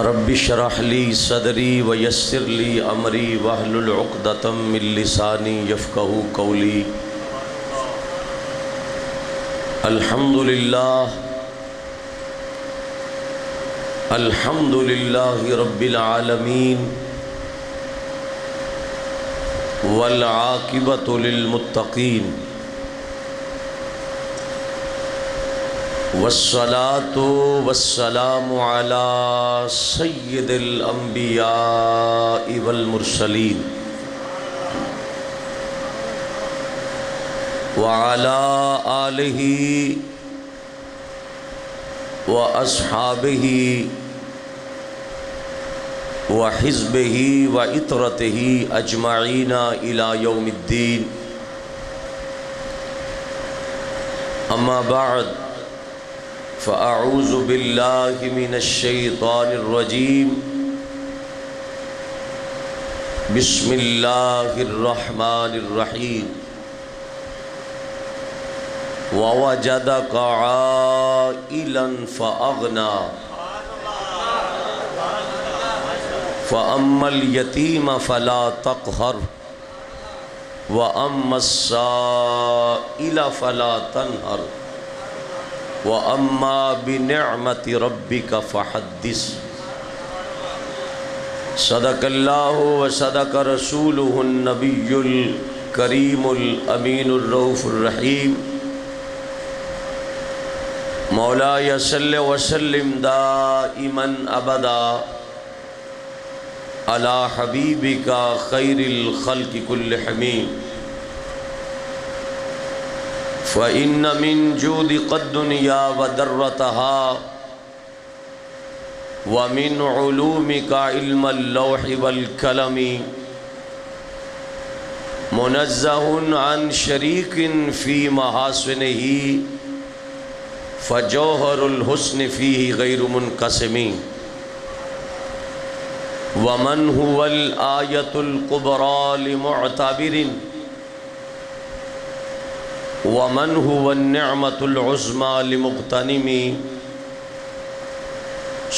رب اشرح لي صدري ويسر لي امري واحلل عقدة من لساني يفقهوا قولي. الحمد لله رب العالمين والعاقبة للمتقين والصلاة والسلام على سيد الأنبياء والمرسلين وعلى آله وأصحابه وحزبه وإطرته أجمعين إلى يوم الدين. أما بعد فأعوذ بالله من الشيطان الرجيم. بسم الله الرحمن الرحيم. ووجدك عائلا فأغنى فأما اليتيم فلا تقهر وأما السائل فلا تنهر وَأَمَّا بِنِعْمَةِ رَبِّكَ فَحَدِّثْ. صدق اللہ وصدق رسولہ النبی الکریم الامین الرؤوف الرحیم. مولاي صل وسلم دائما ابدا على حبیبک خیر الخلق كلهم. فإن من جودك الدنيا وضرتها ومن علومك علم اللوح والقلم منزه عن شريك في محاسنه فجوهر الحسن فيه غير منقسم. ومن هو الآية الكبرى لمعتبر ومن هو النعمة العظمى لمغتنم.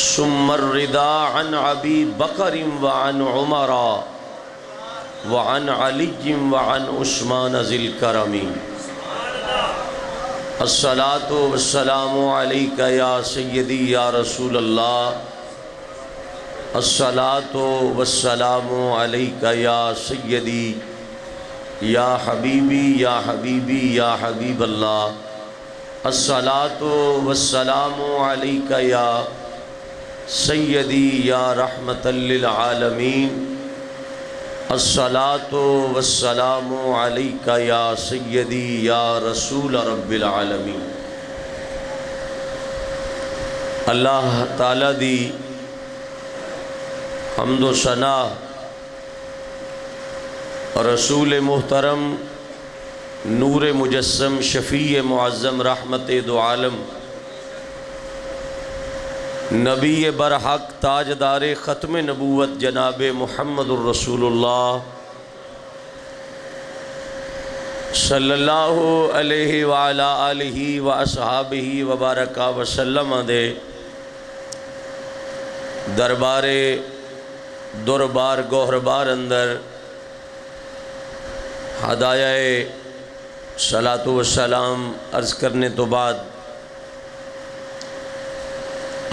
ثم الرضا عن أبي بكر وعن عمر وعن علي وعن عثمان ذي الكرم. الصلاة والسلام عليك يا سيدي يا رسول الله. الصلاة والسلام عليك يا سيدي یا حبیبی یا حبیبی یا حبیب اللہ. الصلاة والسلام علیک یا سیدی یا رحمت للعالمین. الصلاة والسلام علیک یا سیدی یا رسول رب العالمین. اللہ تعالیٰ دی حمد و ثنا رسول محترم نور مجسم شفیع معظم رحمت دو عالم نبی برحق تاجدار ختم نبوت جناب محمد الرسول اللہ صلی اللہ علیہ وعلا آلہ واصحابہ وبارک وسلم دے دربار گوہربار اندر ہدایہ صلاۃ و سلام عرض کرنے تو بعد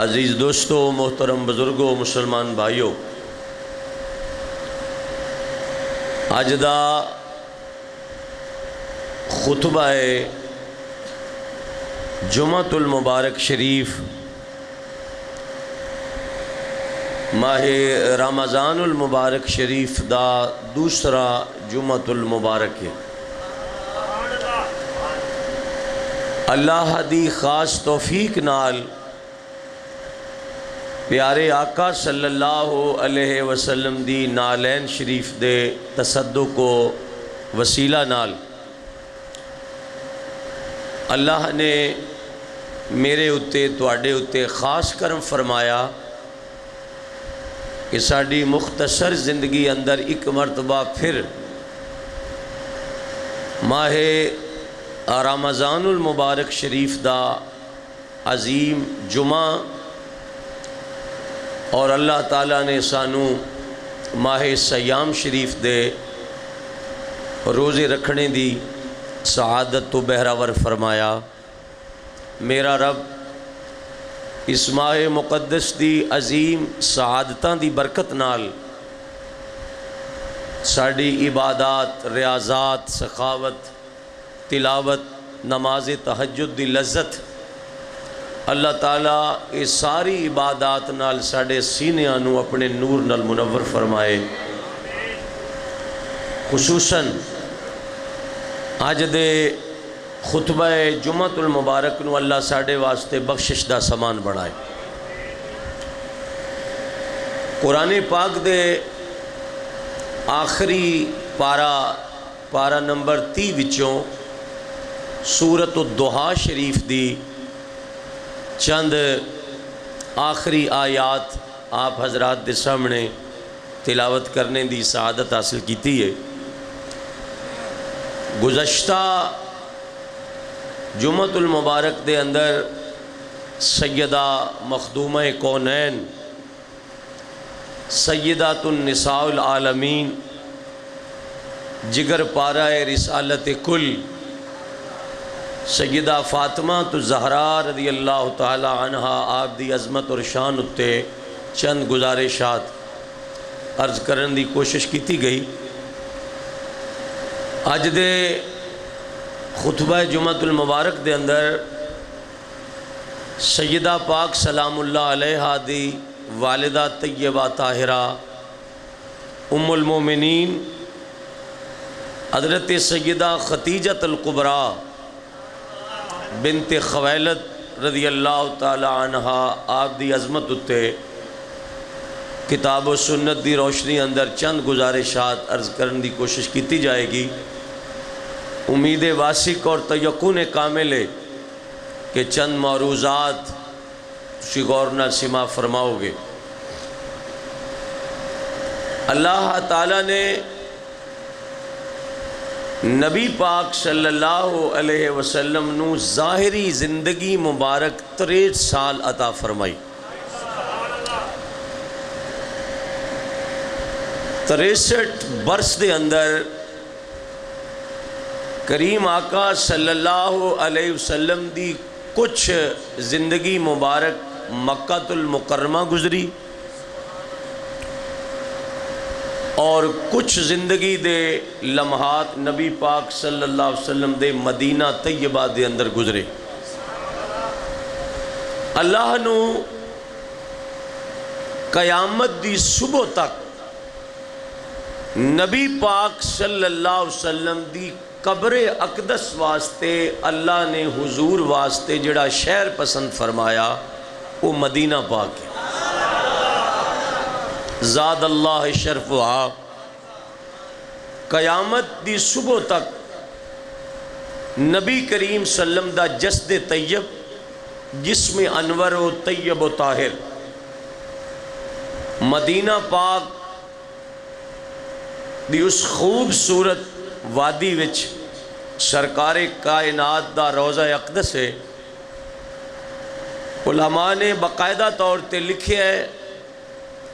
عزیز دوستو محترم بزرگوں مسلمان بھائیوں، اج دا خطبہ جمعۃ المبارک شریف ماہ رمضان المبارک شریف دا دوسرا جمعۃ المبارک ہے. اللہ دی خاص توفیق نال پیارے آقا صلی اللہ علیہ وسلم دی نالین شریف دے تصدق و وسیلہ نال اللہ نے میرے اتے تواڈے اتے خاص کرم فرمایا کہ ساڑی مختصر زندگی اندر ایک مرتبہ پھر ماہ رمضان المبارک شریف دا عظیم جمعہ اور اللہ تعالیٰ نے سانو ماہ سیام شریف دے روزے رکھنے دی سعادت تو بہراور فرمایا۔ میرا رب اس ماہ مقدس دی عظیم سعادتاں دی برکت نال ساڑی عبادات، ریاضات، سخاوت، تلاوت، نماز تہجد دی لذت اللہ تعالیٰ اس ساری عبادات نال ساڑے سینیاں نو اپنے نور نال منور فرمائے۔ خصوصاً آج دے خطبہ جمعۃ المبارک نو اللہ ساڑے واسطے بخشش دا سامان بنائے۔ قرآن پاک دے آخری پارا نمبر 30 وچوں سورۃ الضحیٰ شریف دی چند آخری آیات آپ حضرات دے سامنے تلاوت کرنے دی سعادت حاصل کیتی ہے۔ گزشتہ جمعۃ المبارک دے اندر سیدہ مخدومہ کونین، سیدات النساء العالمین، جگر پارہ رسالت کل سیدہ فاطمہ الزہراء رضی اللہ تعالی عنہا آپ دی عظمت اور شان اتے چند گزارشات عرض کرن دی کوشش کیتی گئی۔ اج دے خطبہ جمعۃ المبارک دے اندر سیدہ پاک سلام اللہ علیہا دی والدہ طیبہ طاہرہ ام المومنین حضرت سیدہ خدیجہ الکبریٰ بنت خویلد رضی اللہ تعالی عنہا آپ دی عظمت اتے کتاب و سنت دی روشنی اندر چند گزارشات عرض کرن دی کوشش کیتی جائے گی۔ امید واسق اور تیقن کامل ہے کہ چند معروضات غور نہ سما فرماؤ گے۔ اللہ تعالیٰ نے نبی پاک صلی اللہ علیہ وسلم نو ظاہری زندگی مبارک 63 سال عطا فرمائی۔ 63 برس دے اندر کریم آقا صلی اللہ علیہ وسلم دی کچھ زندگی مبارک مکہ المکرمہ گزری اور کچھ زندگی دے لمحات نبی پاک صلی اللہ علیہ وسلم دے مدینہ طیبہ دے اندر گزرے۔ اللہ نو قیامت دی صبح تک نبی پاک صلی اللہ علیہ وسلم دی قبر اقدس واسطے اللہ نے حضور واسطے جڑا شہر پسند فرمایا وہ مدینہ پاک ہے۔ زاد اللہ شرفہا، قیامت دی صبح تک نبی کریم صلی اللہ علیہ وسلم دا جسد طیب، جسم انور و طیب و طاہر، مدینہ پاک دی اس خوبصورت وادی وچ سرکار کائنات دا روضہ اقدس ہے۔ علماء نے باقاعدہ طور تے لکھے ہے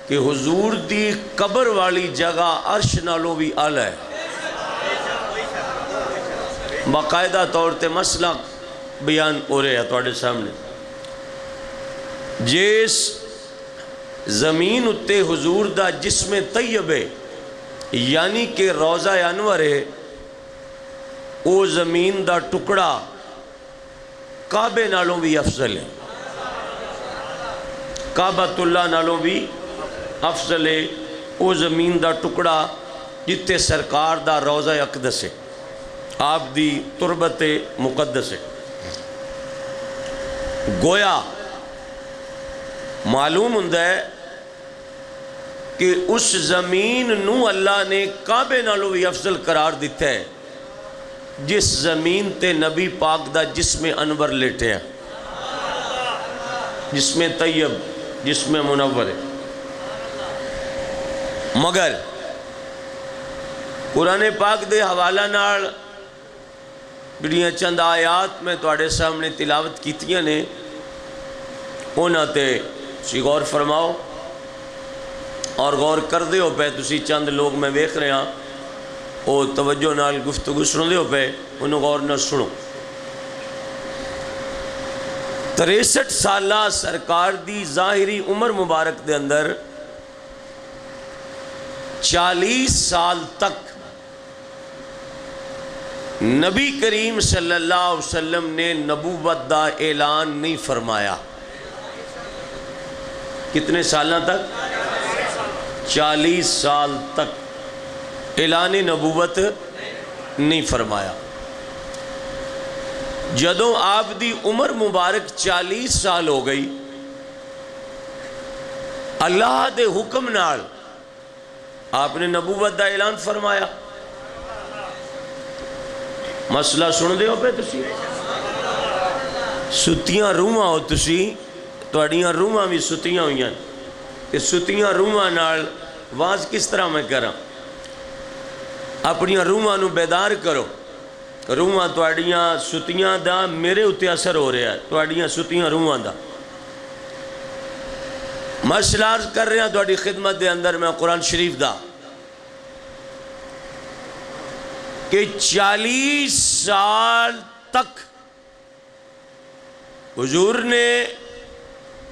کہ حضور دی قبر والی جگہ عرش نالوں بھی اعلیٰ ہے۔ باقاعدہ طور تے مسئلہ بیان ہو رہے ہیں تواڈے سامنے۔ جس زمین اتے حضور دا جسم طیب ہے یعنی کہ روضہ انور ہے، او زمین دا ٹکڑا کعبے نالوں بھی افضل ہے، کعبۃ اللہ نالوں بھی افضل ہے۔ او زمین دا ٹکڑا جتے سرکار دا روضہ اقدس ہے، آپ دی تربت مقدس ہے۔ گویا معلوم ہوندہ ہے کہ اس زمین نو اللہ نے کعبے نالوں بھی افضل قرار دیتا ہے جس زمین تے نبی پاک دا جسم انور لیٹے ہیں، جسم طیب، جسم منور ہے۔ مگر قرآن پاک دے حوالہ نال جڑیاں چند آیات میں تواڈے سامنے تلاوت کیتیاں نے انہاں تے غور فرماؤ۔ اور غور کر دے ہو پہ تسی چند لوگ میں ویکھ رہے ہیں وہ توجہ نال گفتگو سن دے ہو پہ انہوں غور نہ سنو 63 سالہ سرکار دی ظاہری عمر مبارک دے اندر 40 سال تک نبی کریم صلی اللہ علیہ وسلم نے نبوت دا اعلان نہیں فرمایا. کتنے سالہ تک؟ 40 سال تک اعلان نبوت نہیں فرمایا. جدوں آپ دی عمر مبارک 40 سال ہو گئی اللہ دے حکم نال آپ نے نبوت دا اعلان فرمایا. مسئلہ سن دے ہو پہ تسی ستیاں روحاں ہو تسی توڑیاں روحاں بھی ستیاں ہوئی ہیں کہ ستیاں روحاں نال واز کس طرح میں کراں اپنیاں روحاں نو بیدار کرو. روحاں توڑیاں ستیاں دا میرے اتے اثر ہو رہا ہے توڑیاں ستیاں روحاں دا. مسئلہ عرض کر رہے ہیں توڑی خدمت دے اندر میں قرآن شریف دا کہ 40 سال تک حضور نے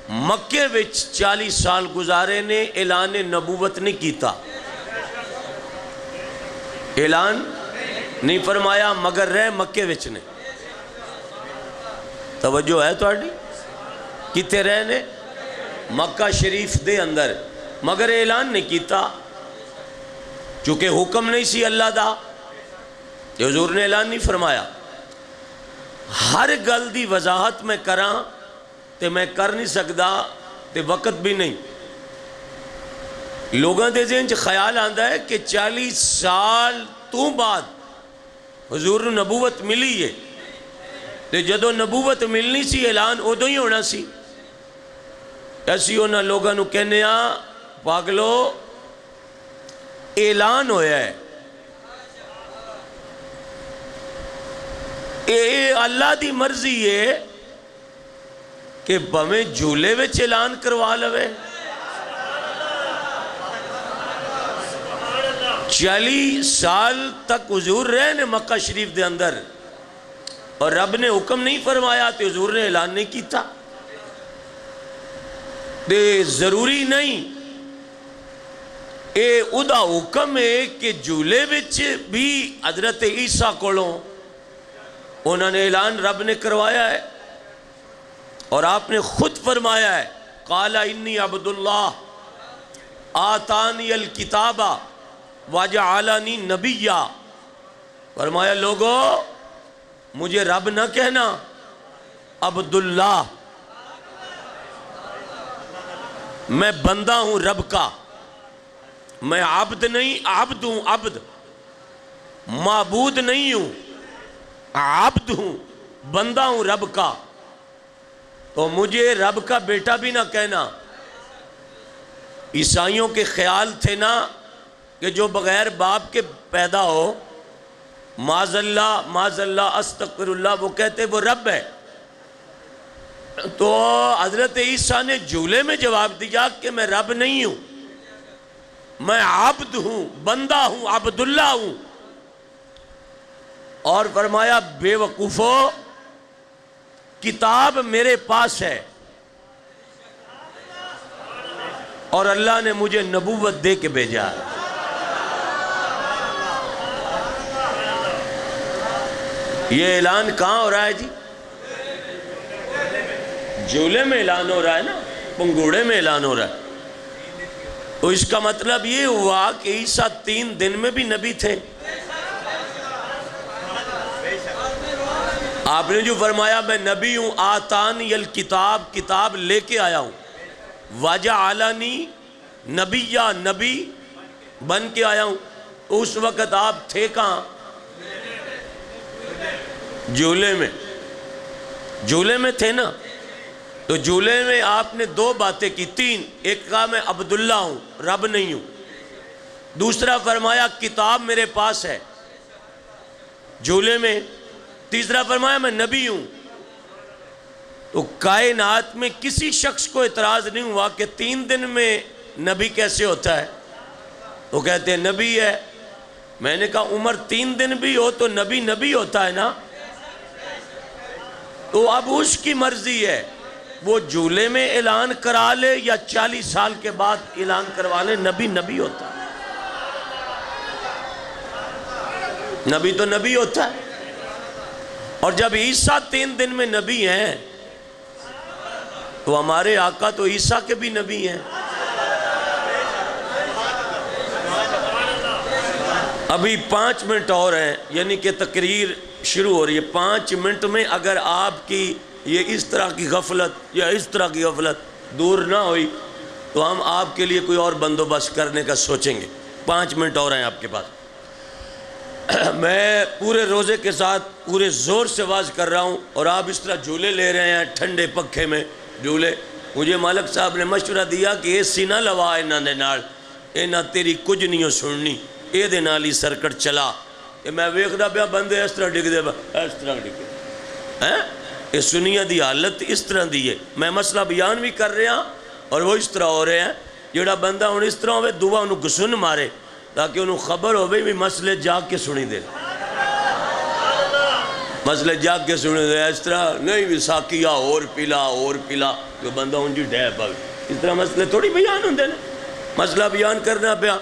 مکے وچ 40 سال گزارے نے اعلان نبوت نہیں کیتا. اعلان نہیں فرمایا مگر رہ مکے وچ نے. توجہ ہے توڑی کتے رہنے مکہ شریف دے اندر مگر اعلان نہیں کیتا چونکہ حکم نہیں سی اللہ دا کہ حضور نے اعلان نہیں فرمایا. ہر گل دی وضاحت میں کراں تے میں کر نہیں سکدا تے وقت بھی نہیں. لوگاں دے ذہن چ خیال آندا ہے کہ 40 سال تو بعد حضور نے نبوت ملی ہے تے جدو نبوت ملنی سی اعلان ادو ہی ہونا سی. ایسی ہونا لوگاں نو کہنے پاگلو اعلان ہویا ہے اے اللہ دی مرضی ہے کہ بھویں جھولے وچ اعلان کروا لوے. 40 سال تک حضور رہے نے مکہ شریف دے اندر اور رب نے حکم نہیں فرمایا تو حضور نے اعلان نہیں کیتا. دے ضروری نہیں اے ادا حکم ہے کہ جھولے وچ بھی حضرت عیسیٰ کولوں انہوں نے اعلان رب نے کروایا ہے اور آپ نے خود فرمایا ہے قال انی عبداللہ آتانی الکتاب وجعلنی نبیا. فرمایا لوگو مجھے رب نہ کہنا عبداللہ میں بندہ ہوں رب کا. میں عبد نہیں عبد ہوں عبد معبود نہیں ہوں عبد ہوں بندہ ہوں رب کا. تو مجھے رب کا بیٹا بھی نہ کہنا. عیسائیوں کے خیال تھے نا کہ جو بغیر باپ کے پیدا ہو معاذ اللہ استغفر اللہ وہ کہتے وہ رب ہے. تو حضرت عیسیٰ نے جھولے میں جواب دیا کہ میں رب نہیں ہوں میں عبد ہوں بندہ ہوں عبداللہ ہوں. اور فرمایا بے وقوفو کتاب میرے پاس ہے اور اللہ نے مجھے نبوت دے کے بھیجا. یہ اعلان کہاں ہو رہا ہے جی؟ جھولے میں اعلان ہو رہا ہے نا پنگوڑے میں اعلان ہو رہا ہے. تو اس کا مطلب یہ ہوا کہ عیسیٰ 3 دن میں بھی نبی تھے. آپ نے جو فرمایا میں نبی ہوں آتانی الکتاب کتاب لے کے آیا ہوں وجعلنی نبیا نبی بن کے آیا ہوں. اس وقت آپ تھے کہاں؟ جھولے میں تھے نا. تو جھولے میں آپ نے 2 باتیں کی 3. ایک کہا میں عبداللہ ہوں رب نہیں ہوں. دوسرا فرمایا کتاب میرے پاس ہے جھولے میں. تیسرا فرمایا میں نبی ہوں. تو کائنات میں کسی شخص کو اعتراض نہیں ہوا کہ 3 دن میں نبی کیسے ہوتا ہے؟ وہ کہتے ہیں نبی ہے۔ میں نے کہا عمر 3 دن بھی ہو تو نبی نبی ہوتا ہے نا؟ تو اب اس کی مرضی ہے، وہ جھولے میں اعلان کرا لے یا 40 سال کے بعد اعلان کروا لے، نبی نبی ہوتا ہے۔ نبی تو نبی ہوتا ہے۔ اور جب عیسیٰ 3 دن میں نبی ہیں تو ہمارے آقا تو عیسیٰ کے بھی نبی ہیں۔ ابھی 5 منٹ اور ہیں، یعنی کہ تقریر شروع ہو رہی ہے۔ 5 منٹ میں اگر آپ کی یہ اس طرح کی غفلت یا اس طرح کی غفلت دور نہ ہوئی تو ہم آپ کے لیے کوئی اور بندوبست کرنے کا سوچیں گے۔ 5 منٹ اور ہیں آپ کے پاس۔ میں پورے روزے کے ساتھ پورے زور سے واز کر رہا ہوں اور آپ اس طرح جھولے لے رہے ہیں، ٹھنڈے پکھے میں جھولے۔ مجھے مالک صاحب نے مشورہ دیا کہ اے سی نہ لوا انہاں دے نال، انہاں تیری کچھ نہیں ہو سننی، اے دے نال ہی سرکٹ چلا۔ کہ میں ویکھدا پیا بندے اس طرح ڈگ دے، اس طرح ڈگے ہیں۔ یہ سنیہ دی حالت اس طرح دی ہے۔ میں مسئلہ بیان بھی کر رہا اور وہ اس طرح ہو رہے ہیں۔ جڑا بندہ ہوں اس طرح ہوئے دعا انہوں گسن مارے تاکہ انہوں خبر ہوئے بھی مسئلے جاگ کے سنی دے، مسئلے جاگ کے سنی دے۔ اس طرح نہیں بھی ساکیہ اور پلا جو بندہ ہوں جی ڈے پاک، اس طرح مسئلے تھوڑی بیان ہوں دے نا۔ مسئلہ بیان کرنا پیا،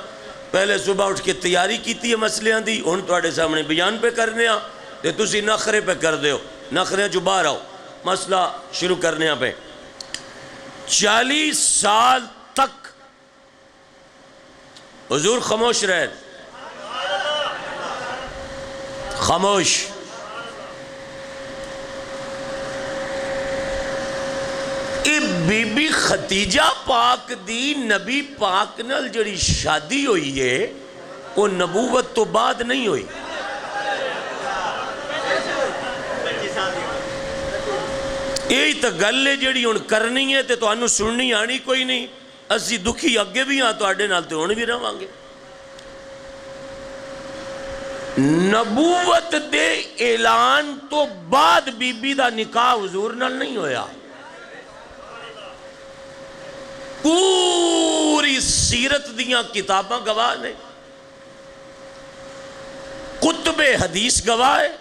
پہلے صبح اٹھ کے تیاری کیتی ہے مسئلے دی، ان توڑے سامنے بیان پہ کرنے ہاں تے تسی نخرے پہ کر دیو، نخرے جو باہر آؤ۔ مسئلہ شروع کرنے ہاں پہ 40 سال تک حضور خاموش رہے، خاموش۔ بی بی ختیجہ پاک دی نبی پاک نال جڑی شادی ہوئی ہے وہ نبوت تو بعد نہیں ہوئی۔ یہی تو گل ہے جڑی ان کرنی ہے تو انہوں سننی آنی کوئی نہیں۔ اسی دکھی اگے بھی ہاں تو آڈے نال تو ہون بھی رہاں گے۔ نبوت دے اعلان تو بعد بی بی دا نکاح حضور نال نہیں ہویا۔ پوری سیرت دیاں کتاباں گواہ نے، کتب حدیث گواہ ہے۔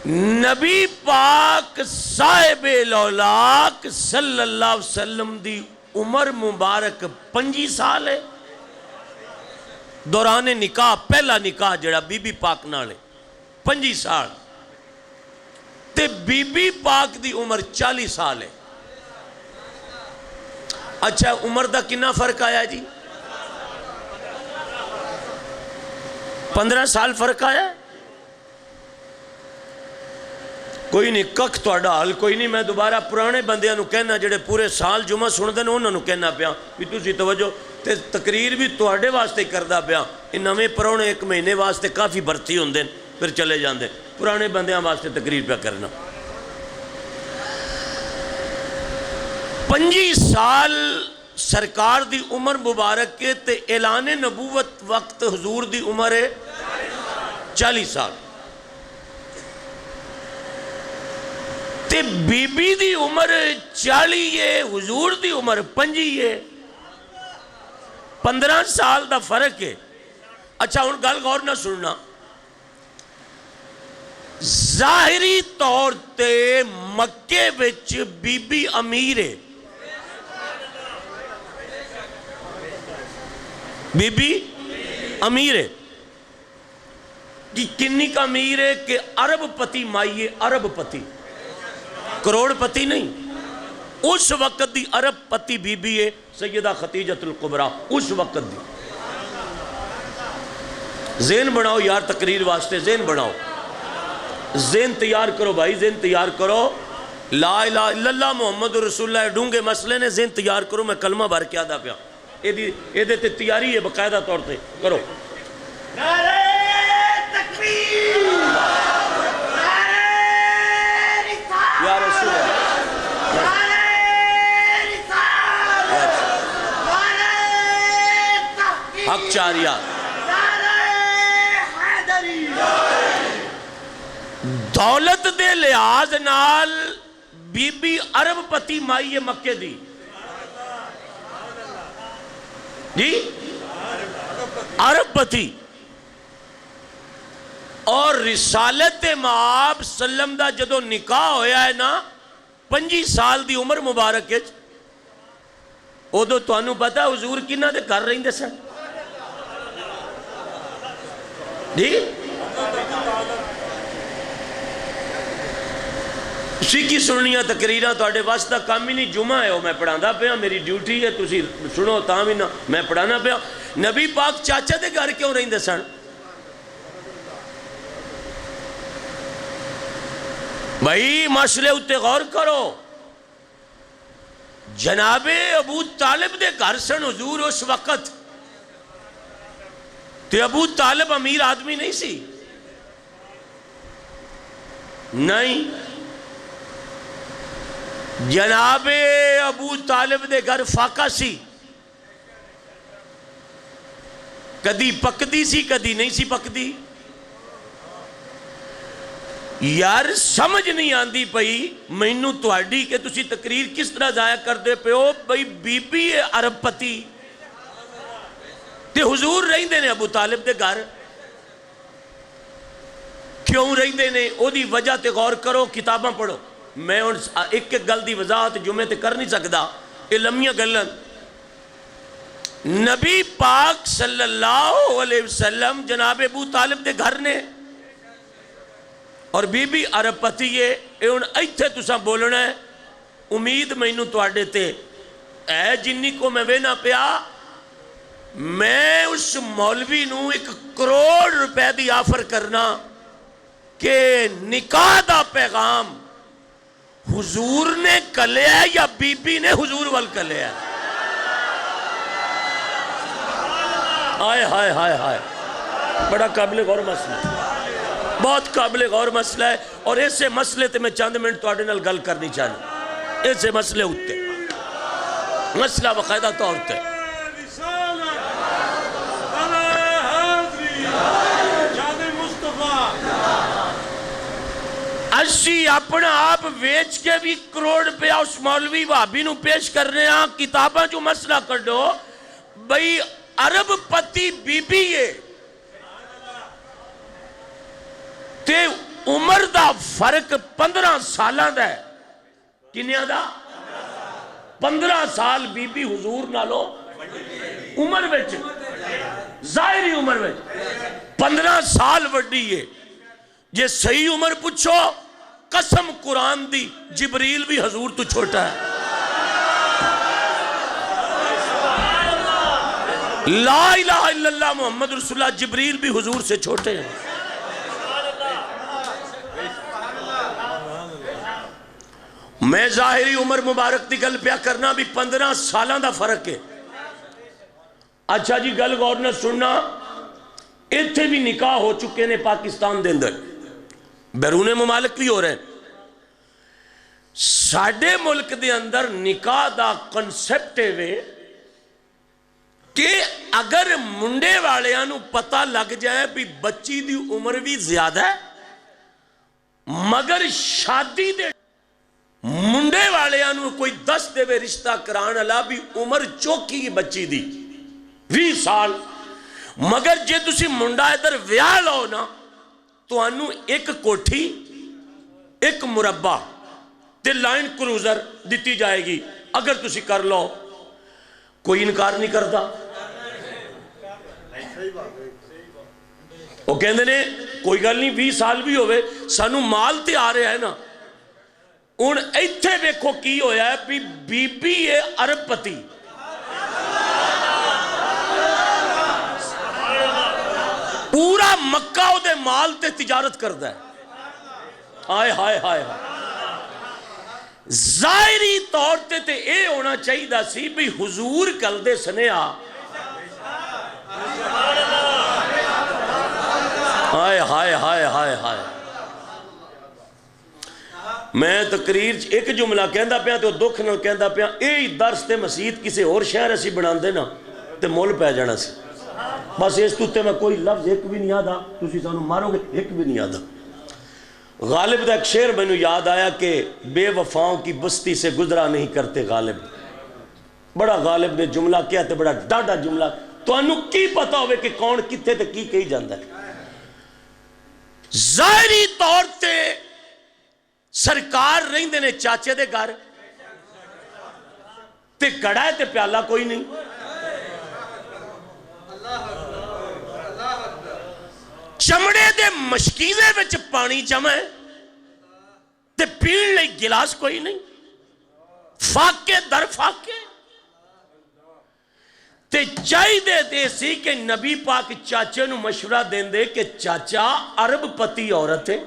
نبی پاک صاحب الاولاق صلی اللہ علیہ وسلم دی عمر مبارک 25 سال ہے۔ دوران نکاح پہلا نکاح جڑا بی بی پاک نالے 25 سال تے بی بی پاک دی عمر 40 سال ہے۔ اچھا عمر دا کنا فرق آیا جی؟ 15 سال فرق آیا ہے۔ کوئی نہیں ککھ توڑا حل کوئی نہیں۔ میں دوبارہ پرانے بندیاں نو کہنا جڑے پورے سال جمعہ سن دن انہوں کہنا پیا بھی تسی توجہ تے تقریر بھی توڑے واسطے کردہ پیا۔ ان نویں پرانے 1 مہینے واسطے کافی بھرتی ہوں دن پھر چلے جان دیں، پرانے بندیاں واسطے تقریر پیا کرنا۔ 25 سال سرکار دی عمر مبارک کے تے اعلان نبوت وقت حضور دی عمر ہے 40 سال تے بی بی دی عمر 40 ہے، حضور دی عمر 25 ہے، 15 سال دا فرق ہے۔ اچھا ان گل غور نہ سننا، ظاہری طور تے مکے وچ بی بی امیر ہے، بی بی امیر ہے۔ کنی کا امیر ہے کہ عرب پتی مائیے، عرب پتی، کروڑ پتی نہیں۔ اس وقت دی عرب پتی بی بی ہے سیدہ خدیجہ الکبریٰ، اس وقت دی۔ ذہن بناؤ یار تقریر واسطے، ذہن بناؤ، ذہن تیار کرو بھائی، ذہن تیار کرو۔ لا الہ الا اللہ محمد رسول اللہ ڈونگے مسئلے نے، ذہن تیار کرو۔ میں کلمہ بھر کے آدھا پیا، یہ دیتے تیاری ہے باقاعدہ طور تے کرو۔ نعرہ تکبیر، نعرہ رسالت، یا رسول اللہ، نعرہ رسالت، نعرہ تحقیق، حق چاریات، نعرہ حیدری۔ دولت دے لحاظ نال بی بی عرب پتی مائی مکے دی، جی عرب پتی. اور رسالت مآب سلم دا جدو نکاح ہویا ہے نا 25 سال دی عمر مبارک ہے، ادو تانوں پتا حضور کنہ دے گھر رہندے سن جی؟ سیکھی سننیاں تقریراں تواڈے واسطہ کام ہی نہیں. جمعہ ہے میں پڑھاندا پیا، میری ڈیوٹی ہے، تسی سنو تاں بھی نہ میں پڑھانا پیا. نبی پاک چاچا دے گھر کیوں رہندے سن؟ بھائی مسئلے اتے غور کرو. جناب ابو طالب دے گھر سن حضور اس وقت، تے ابو طالب امیر آدمی نہیں سی؟ نہیں. جناب ابو طالب دے گھر فاقہ سی، کدی پکدی سی کدی نہیں سی پکدی. یار سمجھ نہیں آندی پئی مینوں تواڈی کہ تسی تقریر کس طرح ضائع کر دے پے ہو. بھئی بی بی عرب پتی تے حضور رہندے نے ابو طالب دے گھر. کیوں رہندے نے؟ او دی وجہ تے غور کرو، کتاباں پڑھو. میں ایک ایک گل دی وضاحت جمعے تے کر نہیں سکدا، یہ لمیاں گلن. نبی پاک صلی اللہ علیہ وسلم جناب ابو طالب دے گھر نے، اور بی بی عرب پتی ہے. اے ایتھے تساں بولنا ہے. امید مینوں تواڈے تے اے جنی کو میں وینا پیا، میں اس مولوی نو 1 کروڑ روپے دی آفر کرنا کہ نکاح دا پیغام حضور نے کلیا ہے یا بی بی نے حضور وال کلیا ہے؟ آئے ہائے ہائے ہائے، بڑا قابل غور مسئلہ ہے، بہت قابل غور مسئلہ ہے. اور ایسے مسئلے تے میں چند منٹ تواڈے نال گل کرنی چاہنا. ایسے مسئلے ہوتے مسئلہ باقاعدہ طور تے اسی اپنا آپ ویچ کے بھی 1 کروڑ روپیہ اس مولوی وہابی نو پیش کرنے ہاں. کتاباں جو مسئلہ کڈو بھئی عرب پتی بی بی ہے تے عمر دا فرق 15 سالاں دا ہے. کنیاں دا؟ 15 سال بی بی حضور نالو عمر وچ، ظاہری عمر وچ 15 سال وڈی ہے. جے صحیح عمر پوچھو قسم قرآن دی جبریل بھی حضور تو چھوٹا ہے. لا الہ الا اللہ محمد رسول اللہ، جبریل بھی حضور سے چھوٹے ہیں. میں ظاہری عمر مبارک دی گل پیا کرنا بھی 15 سالاں دا فرق ہے. اچھا جی گل غور نہ سننا، ایتھے بھی نکاح ہو چکے نے پاکستان دے اندر، بیرون ممالک بھی ہو رہے ہیں. ساڈے ملک دے اندر نکاح دا کنسپٹ ہے کہ اگر منڈے والیاں نو پتہ لگ جائے بھی بچی دی عمر بھی زیادہ ہے مگر شادی دے منڈے والیاں نو کوئی 10 دے وے رشتہ کران والا بھی عمر چوکی بچی دی 20 سال، مگر جے تسی منڈا ادھر ویاہ لو نا تو انو 1 کوٹھی 1 مربع تے لائن کروزر دیتی جائے گی. اگر تسی کر لو کوئی انکار نہیں کرتا. وہ کہندے نے کوئی گل نہیں 20 سال بھی ہوئے سانو مال تے آ رہا ہے نا. ان ایتھے دیکھو کی ہویا ہے بھی بی بی ہے عرب پتی، پورا مکہ او دے مال تے تجارت کردا ہے. آئے ہائے ہائے ہائے. ظاہری طور تے اے ہونا چاہیے دا سی بھی حضور کل دے سنیا. ہائے ہائے ہائے ہائے ہائے. میں تقریر ایک جملہ کہندا پیا تو دکھ نہ کہندا پیا، اے درس تے مسجد کسے اور شہر اسی بناندے نا تے مول پہ جانا سی. بس اس تو تے میں کوئی لفظ ایک بھی نہیں آدھا، تسی سانو مارو گے ایک بھی نہیں آدھا. غالب دا ایک شعر میں نے یاد آیا کہ بے وفاؤں کی بستی سے گزرا نہیں کرتے غالب. بڑا غالب نے جملہ کیا تے بڑا ڈاڈا جملہ، تو انہوں کی پتا ہوئے کہ کون کتے تے کی کہی جاندہ ہے۔ ظاہری طور تے سرکار رہندے نے چاچے دے گھر تے کڑا ہے تے پیالہ کوئی نہیں، چمڑے دے مشکیزے وچ پانی جمع ہے تے پین لئی گلاس کوئی نہیں، فاقے در فاقے تے چاہی دے سی کہ نبی پاک چاچے نو مشورہ دین دے کہ چاچا عرب پتی عورت ہے،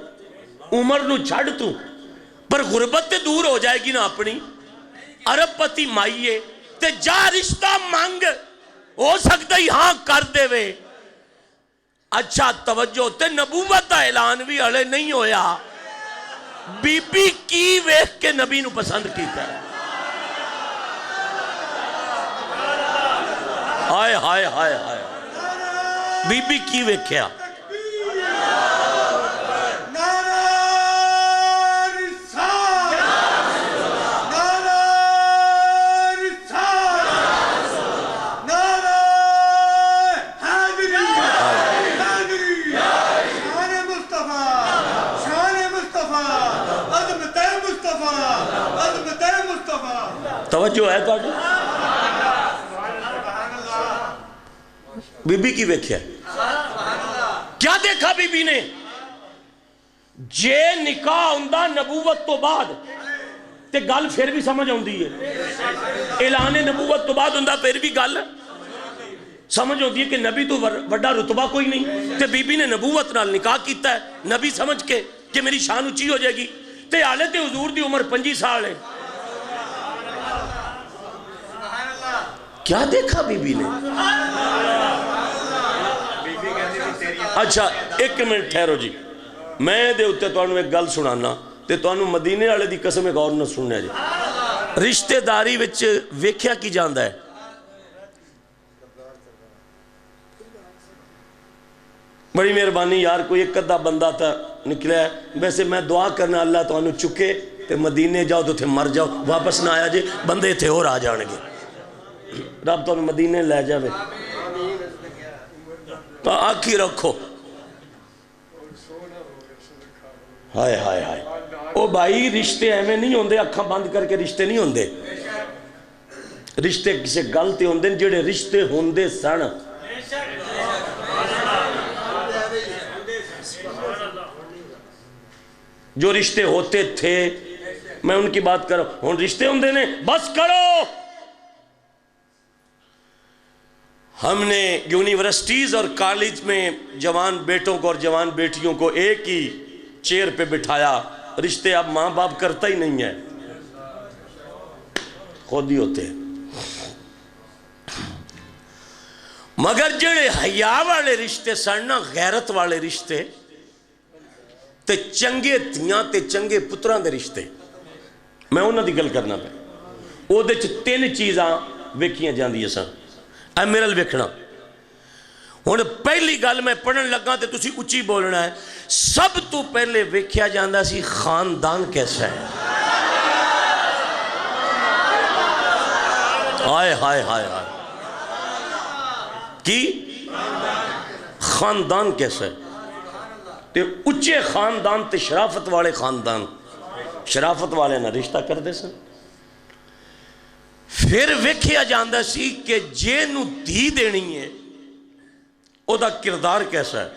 عمر نو چھڑ تو پر غربت تے دور ہو جائے گی نا اپنی، عرب پتی مائیے تے جا رشتہ مانگ، ہو سکتا ہی ہاں کر دے وے۔ اچھا توجہ تے نبوت دا اعلان بھی اڑے نہیں ہویا، بی بی کی ویکھ کے نبی نو پسند کیتا ہے۔ ہائے ہائے ہائے ہائے، بی بی کی ویکھیا؟ توجہ ہے تو بی بی کی ویکھیا؟ کیا دیکھا بی بی نے؟ جے نکاح ہوندہ نبوت تو بعد تے گل پھر بھی سمجھ ہوندی ہے، اعلان نبوت تو بعد ہوندہ پھر بھی گل سمجھ ہوندی ہے کہ نبی تو بڑا رتبہ کوئی نہیں، تے بی بی نے نبوت نال نکاح کیتا ہے نبی سمجھ کے کہ میری شان اونچی ہو جائے گی، تے آلے تے حضور دی عمر 25 سال ہے۔ کیا دیکھا بی بی نے؟ اچھا ایک منٹ ٹھہرو جی، میں دے اتے تو انہوں ایک گل سنانا تے تو انہوں مدینے والے دی قسم ایک اور نہ سننے جی۔ رشتہ داری وچ ویکھیا کی جاندہ ہے؟ بڑی مہربانی یار، کوئی ایک ادھا بندہ تھا نکلیا ہے، ویسے میں دعا کرنا اللہ تو انہوں چکے تے مدینے جاؤ تو تھے مر جاؤ، واپس نہ آیا جے، بندے تھے اور آ جانگے، رب تو مدینے لے جاوے تو آکھی رکھو۔ ہائے ہائے ہائے، او بھائی رشتے ایمیں نہیں ہوندے، اکھاں بند کر کے رشتے نہیں ہوندے، رشتے کسے گلتے ہوندے جڑے رشتے ہوندے سن۔ جو رشتے ہوتے تھے میں ان کی بات کروں، ہون رشتے ہوندے نے، بس کرو۔ ہم نے یونیورسٹیز اور کالج میں جوان بیٹوں کو اور جوان بیٹیوں کو ایک ہی چیئر پہ بٹھایا، رشتے اب ماں باپ کرتا ہی نہیں ہے، خود ہی ہوتے ہیں۔ مگر جڑے حیا والے رشتے سننا، غیرت والے رشتے تے چنگے تھیاں تے چنگے پتران دے رشتے، میں انہاں دی گل کرنا پہ او دے چھ 3 چیزاں ویکھیاں جاندی ہے سن، اے میرل ویکھنا۔ ہن پہلی گل میں پڑھن لگا تے تسی اچھی بولنا ہے، سب تو پہلے ویکھیا جاندہ سی خاندان کیسا ہے۔ ہائے ہائے ہائے ہائے، کی خاندان کیسا ہے؟ تے اچھے خاندان تے شرافت والے خاندان، شرافت والے نہ رشتہ کر دے سن۔ پھر ویکھیا جاندہ سی کہ جے نو دھی دینی ہے او دا کردار کیسا ہے۔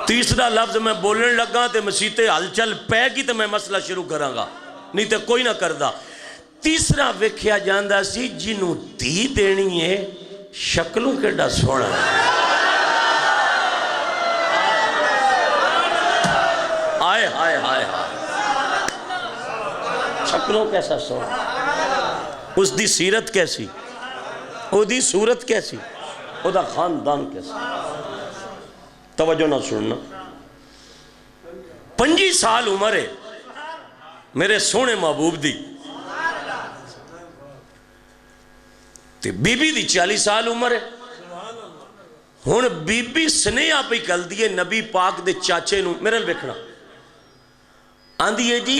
تیسرا لفظ میں بولنے لگا تے مسیطے حل چل پہ گی تے میں مسئلہ شروع کروں گا، نہیں تے کوئی نہ کردہ۔ تیسرا ویکھیا جاندہ سی جنوں دھی دینی ہے شکلوں کے ڈا سونا ہے۔ آئے ہائے ہائے ہائے، شکلوں کیسا سونا، اس دی سیرت کیسی، او دی صورت کیسی، او دا خاندان کیسا۔ توجہ نہ سننا، 25 سال عمر ہے میرے سونے محبوب دی، تے بی بی دی 40 سال عمر ہے۔ ہون بی بی سنیہ پہ کل دیئے نبی پاک دے چاچے نو، میرے لکھنا آن دیئے جی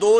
2